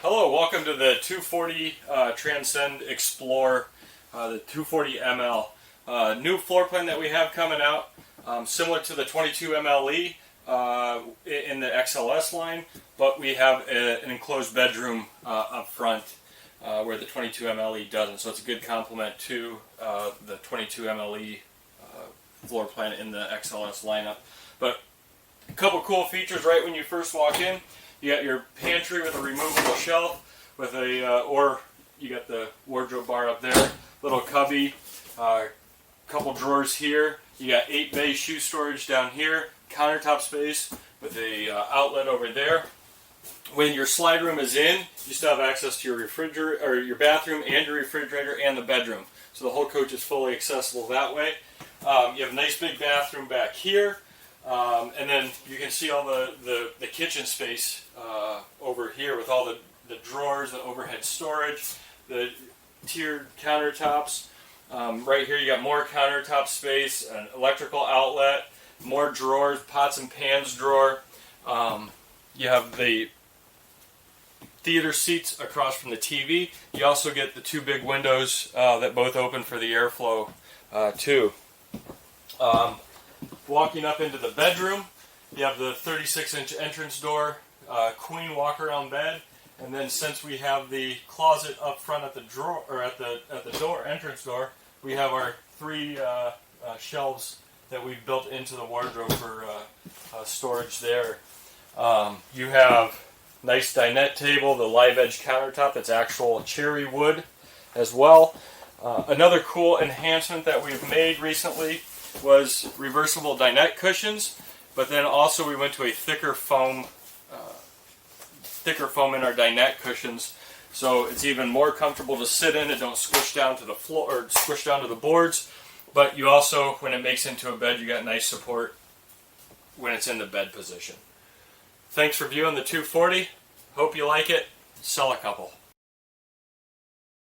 Hello, welcome to the 240 Transcend XPLOR, the 240ML. New floor plan that we have coming out, similar to the 22MLE in the XLS line, but we have an enclosed bedroom up front where the 22MLE doesn't. So it's a good complement to the 22MLE floor plan in the XLS lineup. But a couple cool features right when you first walk in. You got your pantry with a removable shelf with a, or you got the wardrobe bar up there, little cubby, couple drawers here. You got 8 bay shoe storage down here, countertop space with a outlet over there. When your slide room is in, you still have access to your refrigerator, or your bathroom and your refrigerator and the bedroom. So the whole coach is fully accessible that way. You have a nice big bathroom back here. And then you can see all the kitchen space over here with all the drawers, the overhead storage, the tiered countertops. Right here you got more countertop space, an electrical outlet, more drawers, pots and pans drawer. You have the theater seats across from the TV. You also get the 2 big windows that both open for the airflow too. Walking up into the bedroom, you have the 36-inch entrance door, queen walk-around bed, and then since we have the closet up front at the drawer or at the door entrance door, we have our 3 shelves that we've built into the wardrobe for storage there. You have nice dinette table, the live edge countertop that's actual cherry wood as well. Another cool enhancement that we've made recently was reversible dinette cushions, but then also we went to a thicker foam in our dinette cushions, so it's even more comfortable to sit in. It don't squish down to the floor or squish down to the boards, but you also, when it makes into a bed, you got nice support when it's in the bed position. Thanks for viewing the 240. Hope you like it. Sell a couple.